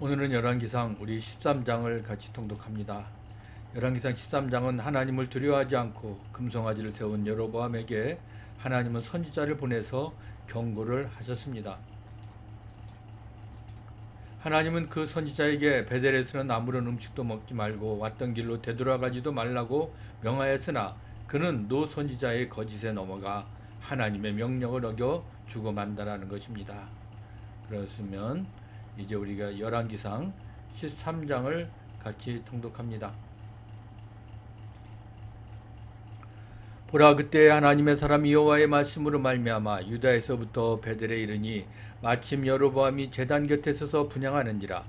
오늘은 열왕기상 우리 13장을 같이 통독합니다. 열왕기상 13장은 하나님을 두려워하지 않고 금송아지를 세운 여로보암에게 하나님은 선지자를 보내서 경고를 하셨습니다. 하나님은 그 선지자에게 베델에서는 아무런 음식도 먹지 말고 왔던 길로 되돌아가지도 말라고 명하였으나 그는 노 선지자의 거짓에 넘어가 하나님의 명령을 어겨 죽어 만다라는 것입니다. 그렇으면 이제 우리가 열왕기상 13장을 같이 통독합니다. 보라, 그때 하나님의 사람이 여호와의 말씀으로 말미암아 유다에서부터 베델에 이르니 마침 여로보암이 제단 곁에 서서 분향하는지라.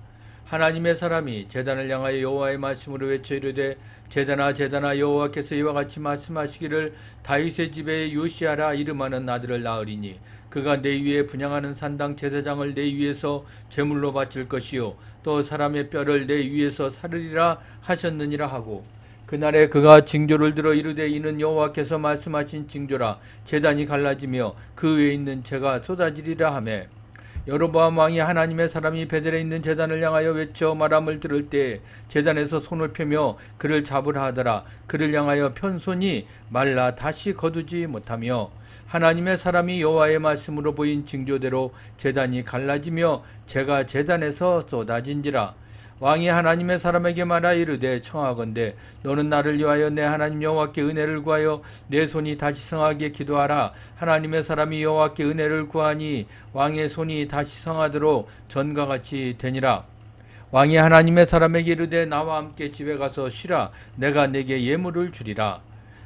하나님의 사람이 제단을 향하여 여호와의 말씀으로 외쳐 이르되 제단아 제단아, 여호와께서 이와 같이 말씀하시기를 다윗의 집에 요시야라 이름하는 아들을 낳으리니 그가 내 위에 분향하는 산당 제사장을 내 위에서 제물로 바칠 것이요 또 사람의 뼈를 내 위에서 사르리라 하셨느니라 하고, 그날에 그가 징조를 들어 이르되 이는 여호와께서 말씀하신 징조라. 제단이 갈라지며 그 위에 있는 재가 쏟아지리라 하매, 여로보암 왕이 하나님의 사람이 베델에 있는 제단을 향하여 외쳐 말함을 들을 때 제단에서 손을 펴며 그를 잡으라 하더라. 그를 향하여 편 손이 말라 다시 거두지 못하며 하나님의 사람이 여호와의 말씀으로 보인 징조대로 제단이 갈라지며 재가 제단에서 쏟아진지라. 왕이 하나님의 사람에게 말하 이르되 청하건대 너는 나를 위하여 내 하나님 여호와께 은혜를 구하여 내 손이 다시 성하게 기도하라. 하나님의 사람이 여호와께 은혜를 구하니 왕의 손이 다시 성하도록 전과 같이 되니라. 왕이 하나님의 사람에게 이르되 나와 함께 집에 가서 쉬라. 내가 내게 예물을 주리라.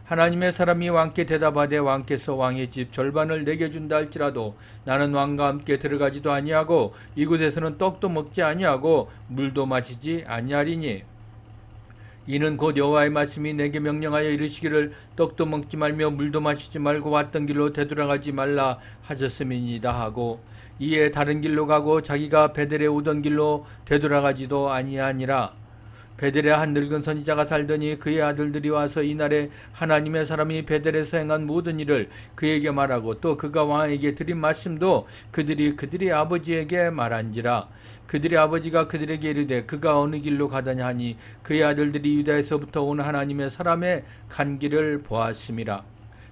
하나님의 사람이 왕께 대답하되 왕께서 왕의 집 절반을 내게 준다 할지라도 나는 왕과 함께 들어가지도 아니하고 이곳에서는 떡도 먹지 아니하고 물도 마시지 아니하리니, 이는 곧 여호와의 말씀이 내게 명령하여 이르시기를 떡도 먹지 말며 물도 마시지 말고 왔던 길로 되돌아가지 말라 하셨음이니이다 하고, 이에 다른 길로 가고 자기가 베델에 오던 길로 되돌아가지도 아니하니라. 베델에 한 늙은 선지자가 살더니 그의 아들들이 와서 이날에 하나님의 사람이 베델에서 행한 모든 일을 그에게 말하고 또 그가 왕에게 드린 말씀도 그들이 아버지에게 말한지라. 그들의 아버지가 그들에게 이르되 그가 어느 길로 가더냐 하니 그의 아들들이 유다에서부터 온 하나님의 사람의 간 길을 보았음이라.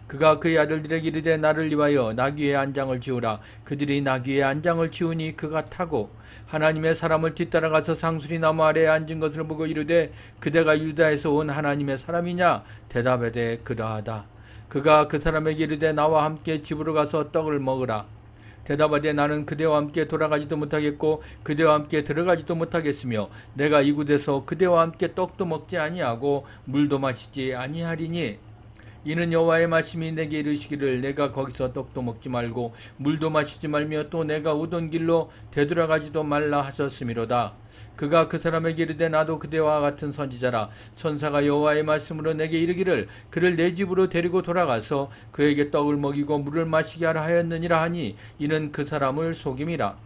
그가 그의 아들들에게 이르되 나를 위하여 나귀의 안장을 지우라. 그들이 나귀의 안장을 지우니 그가 타고 하나님의 사람을 뒤따라가서 상수리 나무 아래에 앉은 것을 보고 이르되 그대가 유다에서 온 하나님의 사람이냐? 대답하되 그러하다. 그가 그 사람에게 이르되 나와 함께 집으로 가서 떡을 먹으라. 대답하되 나는 그대와 함께 돌아가지도 못하겠고 그대와 함께 들어가지도 못하겠으며 내가 이곳에서 그대와 함께 떡도 먹지 아니하고 물도 마시지 아니하리니, 이는 여호와의 말씀이 내게 이르시기를 내가 거기서 떡도 먹지 말고 물도 마시지 말며 또 내가 오던 길로 되돌아가지도 말라 하셨음이로다. 그가 그 사람에게 이르되 나도 그대와 같은 선지자라. 천사가 여호와의 말씀으로 내게 이르기를 그를 내 집으로 데리고 돌아가서 그에게 떡을 먹이고 물을 마시게 하라 하였느니라 하니, 이는 그 사람을 속임이라.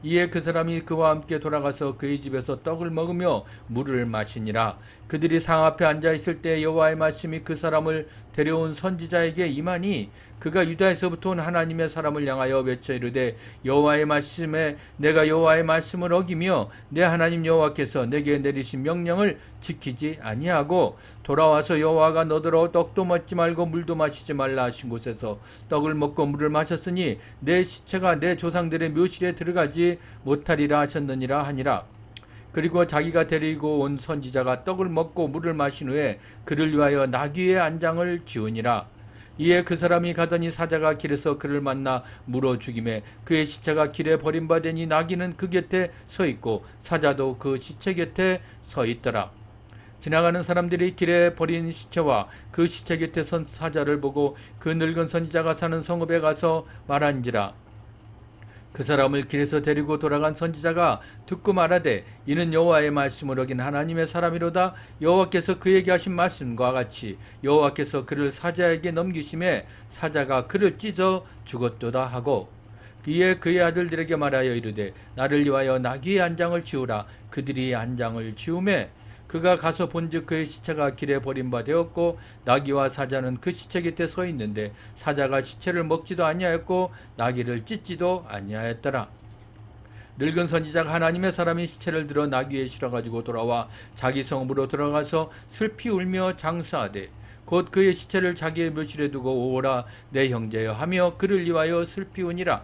이에 그 사람이 그와 함께 돌아가서 그의 집에서 떡을 먹으며 물을 마시니라. 그들이 상 앞에 앉아 있을 때 여호와의 말씀이 그 사람을 데려온 선지자에게 임하니 그가 유다에서부터 온 하나님의 사람을 향하여 외쳐 이르되 여호와의 말씀에 내가 여호와의 말씀을 어기며 내 하나님 여호와께서 내게 내리신 명령을 지키지 아니하고 돌아와서 여호와가 너더러 떡도 먹지 말고 물도 마시지 말라 하신 곳에서 떡을 먹고 물을 마셨으니 내 시체가 내 조상들의 묘실에 들어가지 못하리라 하셨느니라 하니라. 그리고 자기가 데리고 온 선지자가 떡을 먹고 물을 마신 후에 그를 위하여 나귀의 안장을 지으니라. 이에 그 사람이 가더니 사자가 길에서 그를 만나 물어 죽이매 그의 시체가 길에 버림받으니 나귀는 그 곁에 서 있고 사자도 그 시체 곁에 서 있더라. 지나가는 사람들이 길에 버린 시체와 그 시체 곁에 선 사자를 보고 그 늙은 선지자가 사는 성읍에 가서 말한지라. 그 사람을 길에서 데리고 돌아간 선지자가 듣고 말하되 이는 여호와의 말씀을 어긴 하나님의 사람이로다. 여호와께서 그에게 하신 말씀과 같이 여호와께서 그를 사자에게 넘기심에 사자가 그를 찢어 죽었도다 하고, 이에 그의 아들들에게 말하여 이르되 나를 위하여 나귀의 안장을 지우라. 그들이 안장을 지우매 그가 가서 본즉 그의 시체가 길에 버림바 되었고 나귀와 사자는 그 시체 곁에 서 있는데 사자가 시체를 먹지도 아니하였고 나귀를 찢지도 아니하였더라. 늙은 선지자가 하나님의 사람이 시체를 들어 나귀에 실어가지고 돌아와 자기 성읍으로 들어가서 슬피 울며 장사하되 곧 그의 시체를 자기의 묘실에 두고 오라 내 형제여 하며 그를 위하여 슬피 우니라.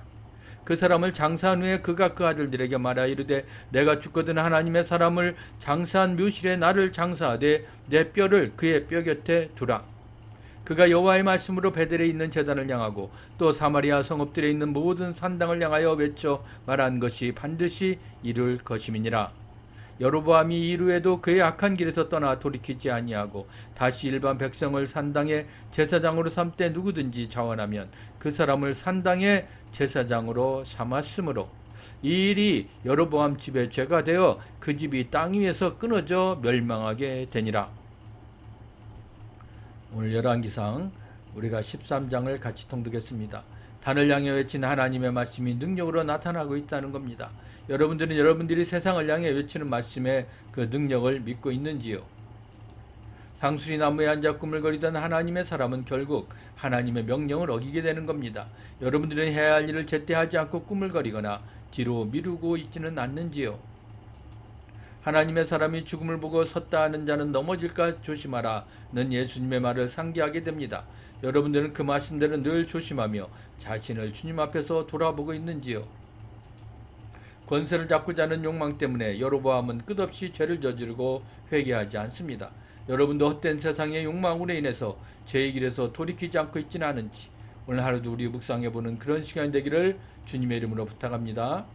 그 사람을 장사한 후에 그가 그 아들들에게 말하 이르되 내가 죽거든 하나님의 사람을 장사한 묘실에 나를 장사하되 내 뼈를 그의 뼈 곁에 두라. 그가 여호와의 말씀으로 베델에 있는 제단을 향하고 또 사마리아 성읍들에 있는 모든 산당을 향하여 외쳐 말한 것이 반드시 이룰 것임이니라. 여로보암이 이루에도 그의 악한 길에서 떠나 돌이키지 아니하고 다시 일반 백성을 산당의 제사장으로 삼되 누구든지 자원하면 그 사람을 산당의 제사장으로 삼았으므로 이 일이 여로보암 집의 죄가 되어 그 집이 땅 위에서 끊어져 멸망하게 되니라. 오늘 열왕기상 우리가 13장을 같이 통독했습니다. 단을 향해 외친 하나님의 말씀이 능력으로 나타나고 있다는 겁니다. 여러분들은 여러분들이 세상을 향해 외치는 말씀의 그 능력을 믿고 있는지요? 상수리 나무에 앉아 꾸물거리던 하나님의 사람은 결국 하나님의 명령을 어기게 되는 겁니다. 여러분들은 해야 할 일을 제때 하지 않고 꾸물거리거나 뒤로 미루고 있지는 않는지요? 하나님의 사람이 죽음을 보고 섰다 하는 자는 넘어질까 조심하라 는 예수님의 말을 상기하게 됩니다. 여러분들은 그 말씀대로 늘 조심하며 자신을 주님 앞에서 돌아보고 있는지요? 권세를 잡고자 하는 욕망 때문에 여로보암은 끝없이 죄를 저지르고 회개하지 않습니다. 여러분도 헛된 세상의 욕망으로 인해서 죄의 길에서 돌이키지 않고 있지는 않은지 오늘 하루도 우리 묵상해보는 그런 시간이 되기를 주님의 이름으로 부탁합니다.